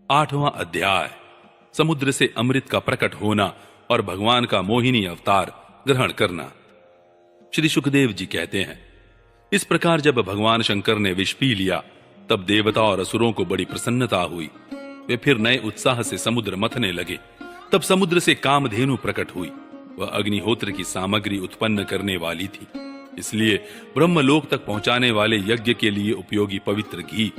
8वां अध्याय, समुद्र से अमृत का प्रकट होना और भगवान का मोहिनी अवतार ग्रहण करना। श्री सुखदेव जी कहते हैं, इस प्रकार जब भगवान शंकर ने विष पी लिया, तब देवता और असुरों को बड़ी प्रसन्नता हुई। वे फिर नए उत्साह से समुद्र मथने लगे। तब समुद्र से कामधेनु प्रकट हुई। वह अग्निहोत्र की सामग्री उत्पन्न करने वाली थी, इसलिए ब्रह्मलोक तक पहुंचाने वाले यज्ञ के लिए उपयोगी पवित्र घी,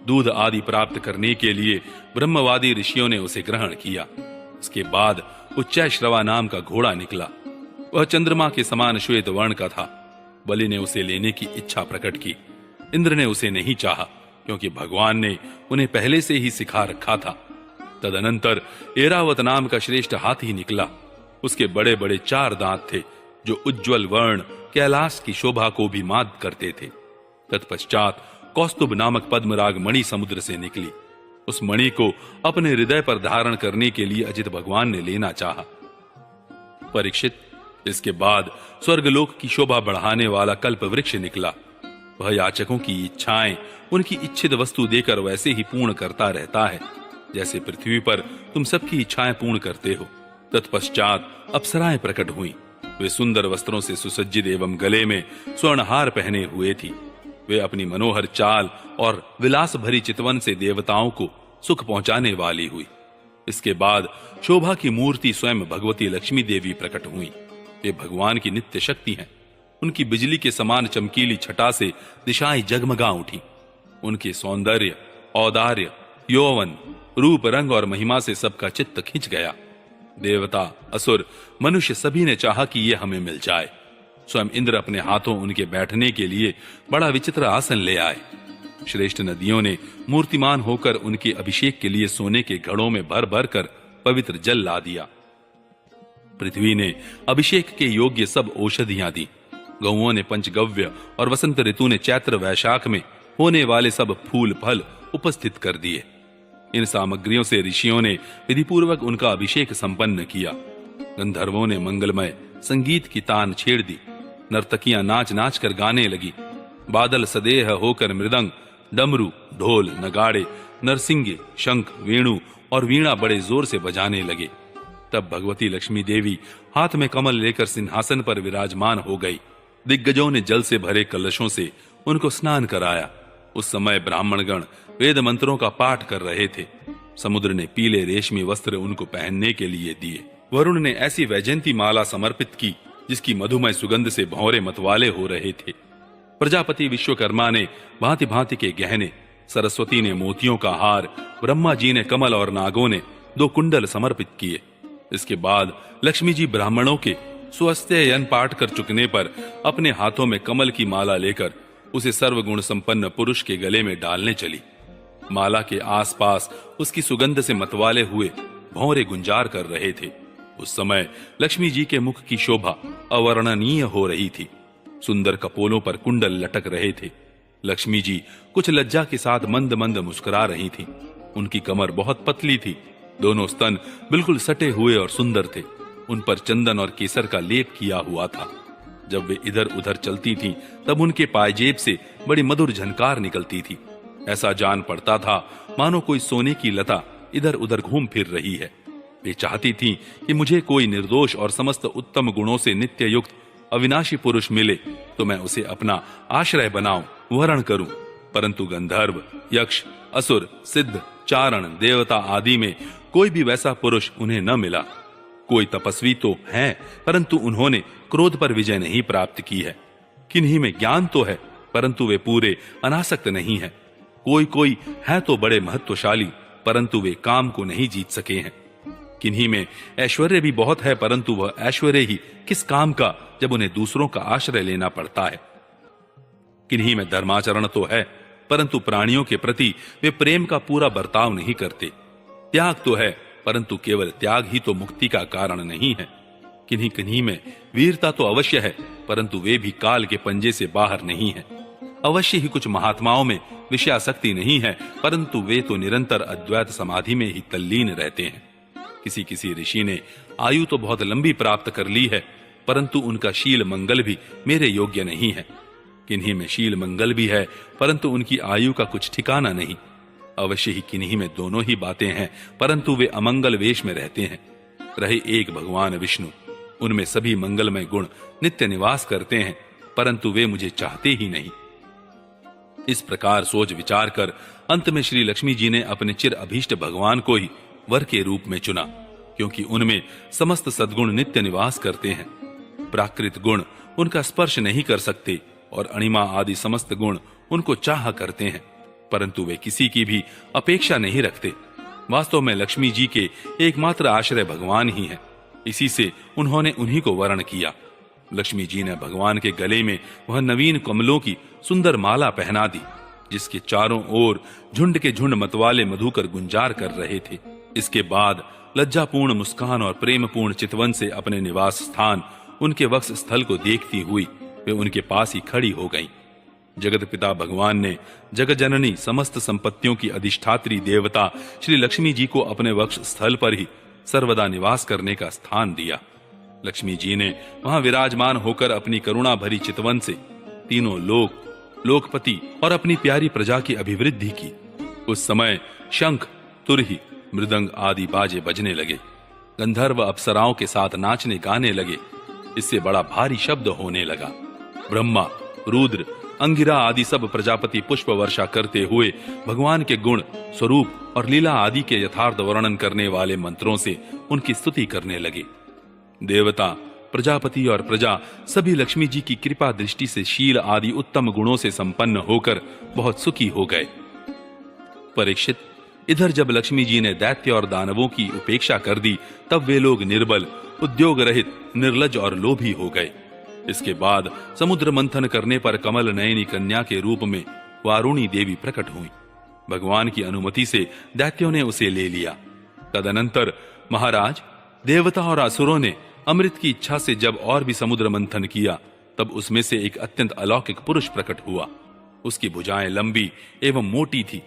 दूध आदि प्राप्त करने के लिए ब्रह्मवादी ऋषियों ने उसे ग्रहण किया। उसके बाद उच्चैश्रवा नाम का घोड़ा निकला। वह चंद्रमा के समान श्वेत वर्ण का था। बलि ने उसे लेने की इच्छा प्रकट की। इंद्र ने उसे नहीं चाहा, क्योंकि भगवान ने उन्हें पहले से ही सिखा रखा था। तदनंतर एरावत नाम का श्रेष्ठ हाथी निकला। उसके बड़े बड़े 4 दांत थे, जो उज्ज्वल वर्ण कैलाश की शोभा को भी मात करते थे। तत्पश्चात कौस्तुभ नामक पद्मराग मणि समुद्र से निकली। उस मणि को अपने हृदय पर धारण करने के लिए अजित भगवान ने लेना चाहा। परीक्षित, इसके बाद स्वर्गलोक की शोभा बढ़ाने वाला कल्प वृक्ष निकला। वह याचकों की इच्छाएं उनकी इच्छित वस्तु देकर वैसे ही पूर्ण करता रहता है, जैसे पृथ्वी पर तुम सबकी इच्छाएं पूर्ण करते हो। तत्पश्चात अप्सराएं प्रकट हुईं। वे सुंदर वस्त्रों से सुसज्जित एवं गले में स्वर्णहार पहने हुए थी। वे अपनी मनोहर चाल और विलास भरी चितवन से देवताओं को सुख पहुंचाने वाली हुई। इसके बाद शोभा की मूर्ति स्वयं भगवती लक्ष्मी देवी प्रकट हुई। वे भगवान की नित्य शक्ति हैं। उनकी बिजली के समान चमकीली छटा से दिशाएं जगमगा उठी। उनके सौंदर्य, औदार्य, यौवन, रूप, रंग और महिमा से सबका चित्त खिंच गया। देवता, असुर, मनुष्य सभी ने चाहा कि यह हमें मिल जाए। स्वयं इंद्र अपने हाथों उनके बैठने के लिए बड़ा विचित्र आसन ले आए। श्रेष्ठ नदियों ने मूर्तिमान होकर उनके अभिषेक के लिए सोने के घड़ों में भर भर कर पवित्र जल ला दिया। पृथ्वी ने अभिषेक के योग्य सब औषधियां दी। गौओं ने पंचगव्य और वसंत ऋतु ने चैत्र वैशाख में होने वाले सब फूल फल उपस्थित कर दिए। इन सामग्रियों से ऋषियों ने विधिपूर्वक उनका अभिषेक संपन्न किया। गंधर्वों ने मंगलमय संगीत की तान छेड़ दी। नर्तकियां नाच नाच कर गाने लगी। बादल सदेह होकर मृदंग, डमरू, ढोल, नगाड़े, नरसिंगे, शंख, वेणु और वीणा बड़े जोर से बजाने लगे। तब भगवती लक्ष्मी देवी हाथ में कमल लेकर सिंहासन पर विराजमान हो गई। दिग्गजों ने जल से भरे कलशों से उनको स्नान कराया। उस समय ब्राह्मणगण वेद मंत्रों का पाठ कर रहे थे। समुद्र ने पीले रेशमी वस्त्र उनको पहनने के लिए दिए। वरुण ने ऐसी वैजयंती माला समर्पित की, जिसकी मधुमय सुगंध से भौरे मतवाले हो रहे थे। प्रजापति विश्वकर्मा ने भांति भांति के गहने, सरस्वती ने मोतियों का हार, ब्रह्मा जी ने कमल और नागों ने 2 कुंडल समर्पित किए। इसके बाद लक्ष्मी जी ब्राह्मणों के स्वस्त्ययन पाठ कर चुकने पर अपने हाथों में कमल की माला लेकर उसे सर्वगुण संपन्न पुरुष के गले में डालने चली। माला के आसपास उसकी सुगंध से मतवाले हुए भौरे गुंजार कर रहे थे। उस समय लक्ष्मी जी के मुख की शोभा अवर्णनीय हो रही थी। सुंदर कपोलों पर कुंडल लटक रहे थे। लक्ष्मी जी कुछ लज्जा के साथ मंद मंद मुस्कुरा रही थीं। उनकी कमर बहुत पतली थी। दोनों स्तन बिल्कुल सटे हुए और सुंदर थे। उन पर चंदन और केसर का लेप किया हुआ था। जब वे इधर उधर चलती थीं, तब उनके पायजेब से बड़ी मधुर झनकार निकलती थी। ऐसा जान पड़ता था मानो कोई सोने की लता इधर उधर घूम फिर रही है। वे चाहती थीं कि मुझे कोई निर्दोष और समस्त उत्तम गुणों से नित्य युक्त अविनाशी पुरुष मिले तो मैं उसे अपना आश्रय बनाऊं, वरण करूं। परंतु गंधर्व, यक्ष, असुर, सिद्ध, चारण, देवता आदि में कोई भी वैसा पुरुष उन्हें न मिला। कोई तपस्वी तो हैं, परंतु उन्होंने क्रोध पर विजय नहीं प्राप्त की है। किन्हीं में ज्ञान तो है, परंतु वे पूरे अनासक्त नहीं हैं। कोई कोई है तो बड़े महत्वशाली, परंतु वे काम को नहीं जीत सके हैं। किन्हीं में ऐश्वर्य भी बहुत है, परंतु वह ऐश्वर्य ही किस काम का, जब उन्हें दूसरों का आश्रय लेना पड़ता है। किन्हीं में धर्माचरण तो है, परंतु प्राणियों के प्रति वे प्रेम का पूरा बर्ताव नहीं करते। त्याग तो है, परंतु केवल त्याग ही तो मुक्ति का कारण नहीं है। किन्हीं किन्हीं में वीरता तो अवश्य है, परंतु वे भी काल के पंजे से बाहर नहीं है। अवश्य ही कुछ महात्माओं में विषयासक्ति नहीं है, परंतु वे तो निरंतर अद्वैत समाधि में ही तल्लीन रहते हैं। किसी किसी ऋषि ने आयु तो बहुत लंबी प्राप्त कर ली है, परंतु उनका शील मंगल भी मेरे योग्य नहीं है। किन्हीं में शील मंगल भी है, परंतु उनकी आयु का कुछ ठिकाना नहीं। अवश्य ही किन्हीं में दोनों ही बातें हैं, परंतु वे अमंगल वेश में रहते हैं। रहे एक भगवान विष्णु, उनमें सभी मंगलमय गुण नित्य निवास करते हैं, परंतु वे मुझे चाहते ही नहीं। इस प्रकार सोच विचार कर अंत में श्री लक्ष्मी जी ने अपने चिर अभीष्ट भगवान को ही वर के रूप में चुना, क्योंकि उनमें समस्त सद्गुण नित्य निवास करते हैं। प्राकृत गुण उनका स्पर्श नहीं कर सकते और अणिमा आदि समस्त गुण उनको चाह करते हैं, परंतु वे किसी की भी अपेक्षा नहीं रखते। वास्तव में लक्ष्मी जी के एकमात्र आश्रय भगवान ही हैं। इसी से उन्होंने उन्हीं को वर्ण किया। लक्ष्मी जी ने भगवान के गले में वह नवीन कमलों की सुंदर माला पहना दी, जिसके चारों ओर झुंड के झुंड मतवाले मधुकर गुंजार कर रहे थे। इसके बाद लज्जापूर्ण मुस्कान और प्रेमपूर्ण चितवन से अपने निवास स्थान उनके वक्ष स्थल को देखती हुई वे उनके पास ही खड़ी हो गईं। जगत पिता भगवान ने जगत जननी समस्त संपत्तियों की अधिष्ठात्री देवता श्री लक्ष्मी जी को अपने वक्ष स्थल पर ही सर्वदा निवास करने का स्थान दिया। लक्ष्मी जी ने वहां विराजमान होकर अपनी करुणा भरी चितवन से तीनों लोक, लोकपति और अपनी प्यारी प्रजा की अभिवृद्धि की। उस समय शंख, तुरही, मृदंग आदि बाजे बजने लगे। गंधर्व अप्सराओं के साथ नाचने गाने लगे। इससे बड़ा भारी शब्द होने लगा। ब्रह्मा, रुद्र, अंगिरा आदि सब प्रजापति पुष्प वर्षा करते हुए भगवान के गुण, स्वरूप और लीला आदि के यथार्थ वर्णन करने वाले मंत्रों से उनकी स्तुति करने लगे। देवता, प्रजापति और प्रजा सभी लक्ष्मी जी की कृपा दृष्टि से शील आदि उत्तम गुणों से संपन्न होकर बहुत सुखी हो गए। परीक्षित, इधर जब लक्ष्मी जी ने दैत्य और दानवों की उपेक्षा कर दी, तब वे लोग निर्बल, उद्योग रहित, निर्लज और लोभी हो गए। इसके बाद समुद्र मंथन करने पर कमल नयनी कन्या के रूप में वारुणी देवी प्रकट हुई। भगवान की अनुमति से दैत्यों ने उसे ले लिया। तदनंतर महाराज, देवता और असुरों ने अमृत की इच्छा से जब और भी समुद्र मंथन किया, तब उसमें से एक अत्यंत अलौकिक पुरुष प्रकट हुआ। उसकी भुजाएं लंबी एवं मोटी थी।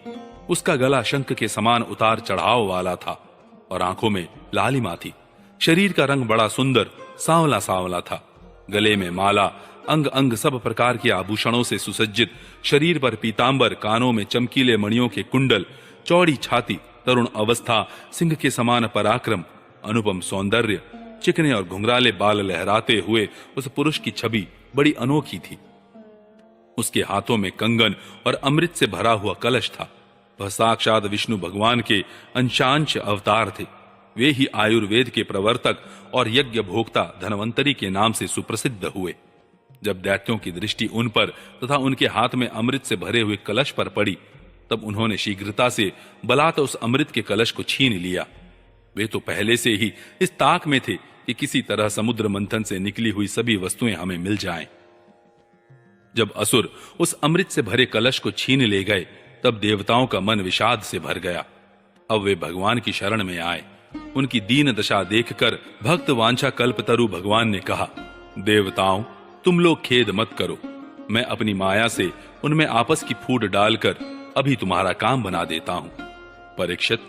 उसका गला शंख के समान उतार चढ़ाव वाला था और आंखों में लालिमा थी। शरीर का रंग बड़ा सुंदर सांवला सांवला था। गले में माला, अंग अंग सब प्रकार के आभूषणों से सुसज्जित, शरीर पर पीतांबर, कानों में चमकीले मणियों के कुंडल, चौड़ी छाती, तरुण अवस्था, सिंह के समान पराक्रम, अनुपम सौंदर्य, चिकने और घुंघराले बाल लहराते हुए उस पुरुष की छवि बड़ी अनोखी थी। उसके हाथों में कंगन और अमृत से भरा हुआ कलश था। वह साक्षात विष्णु भगवान के अंशांश अवतार थे। वे ही आयुर्वेद के प्रवर्तक और यज्ञ भोक्ता धनवंतरी के नाम से सुप्रसिद्ध हुए। जब दैत्यों की दृष्टि उन पर तथा उनके हाथ में अमृत से भरे हुए कलश पर पड़ी, तब उन्होंने शीघ्रता से बलात् उस अमृत के कलश को छीन लिया। वे तो पहले से ही इस ताक में थे कि किसी तरह समुद्र मंथन से निकली हुई सभी वस्तुएं हमें मिल जाएं। जब असुर उस अमृत से भरे कलश को छीन ले गए, तब देवताओं का मन विषाद से भर गया। अब वे भगवान की शरण में आए। उनकी दीन दशा देखकर भक्त वांछा कल्पतरु भगवान ने कहा, देवताओं, तुम लोग खेद मत करो। मैं अपनी माया से उनमें आपस की फूट डालकर अभी तुम्हारा काम बना देता हूं। परीक्षित,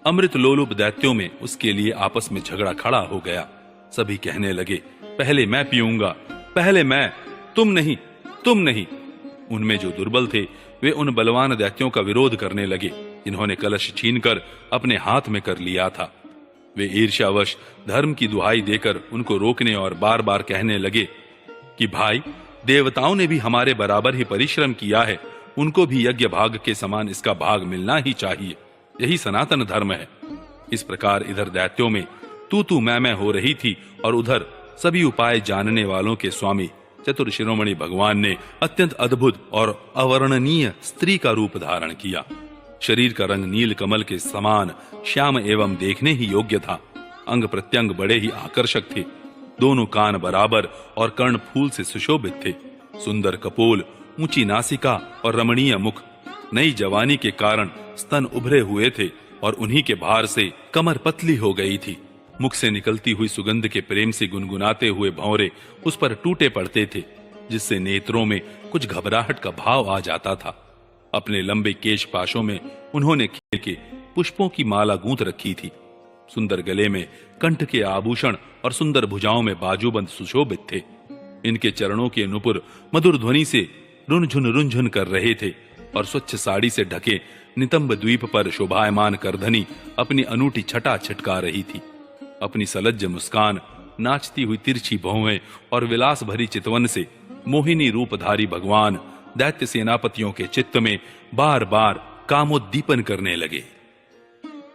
अमृत लोलुप दैत्यों में उसके लिए आपस में झगड़ा खड़ा हो गया। सभी कहने लगे, पहले मैं पीऊंगा, पहले मैं, तुम नहीं, तुम नहीं। उनमें जो दुर्बल थे वे उन बलवान दैत्यों का विरोध करने लगे, जिन्होंने कलश छीनकर अपने हाथ में कर लिया था। वे ईर्ष्यावश धर्म की दुहाई देकर उनको रोकने और बार बार कहने लगे कि भाई, देवताओं ने भी हमारे बराबर ही परिश्रम किया है, उनको भी यज्ञ भाग के समान इसका भाग मिलना ही चाहिए। यही सनातन धर्म है। इस प्रकार इधर दैत्यों में तू मैं हो रही थी और उधर सभी उपाय जानने वालों के स्वामी चतुर शिरोमणि भगवान ने अत्यंत अद्भुत और अवर्णनीय स्त्री का रूप धारण किया। शरीर का रंग नील कमल के समान श्याम एवं देखने ही योग्य था। अंग प्रत्यंग बड़े ही आकर्षक थे। दोनों कान बराबर और कर्ण फूल से सुशोभित थे। सुंदर कपोल, ऊंची नासिका और रमणीय मुख। नई जवानी के कारण स्तन उभरे हुए थे और उन्हीं के भार से कमर पतली हो गई थी। मुख से निकलती हुई सुगंध के प्रेम से गुनगुनाते हुए भौरे उस पर टूटे पड़ते थे, जिससे नेत्रों में कुछ घबराहट का भाव आ जाता था। अपने लंबे केश पाशों में उन्होंने खीर के पुष्पों की माला गूंथ रखी थी। सुंदर गले में कंठ के आभूषण और सुंदर भुजाओं में बाजूबंद सुशोभित थे। इनके चरणों के नुपुर मधुर ध्वनि से रुनझुन कर रहे थे। और स्वच्छ साड़ी से ढके नितंब द्वीप पर शोभायमान करधनी अपनी अनूठी छटा छिटका रही थी। अपनी सलज्ज मुस्कान, नाचती हुई तिरछी भौहें और विलास भरी चितवन से मोहिनी रूपधारी भगवान दैत्य सेनापतियों के चित्त में बार बार कामोद्दीपन करने लगे।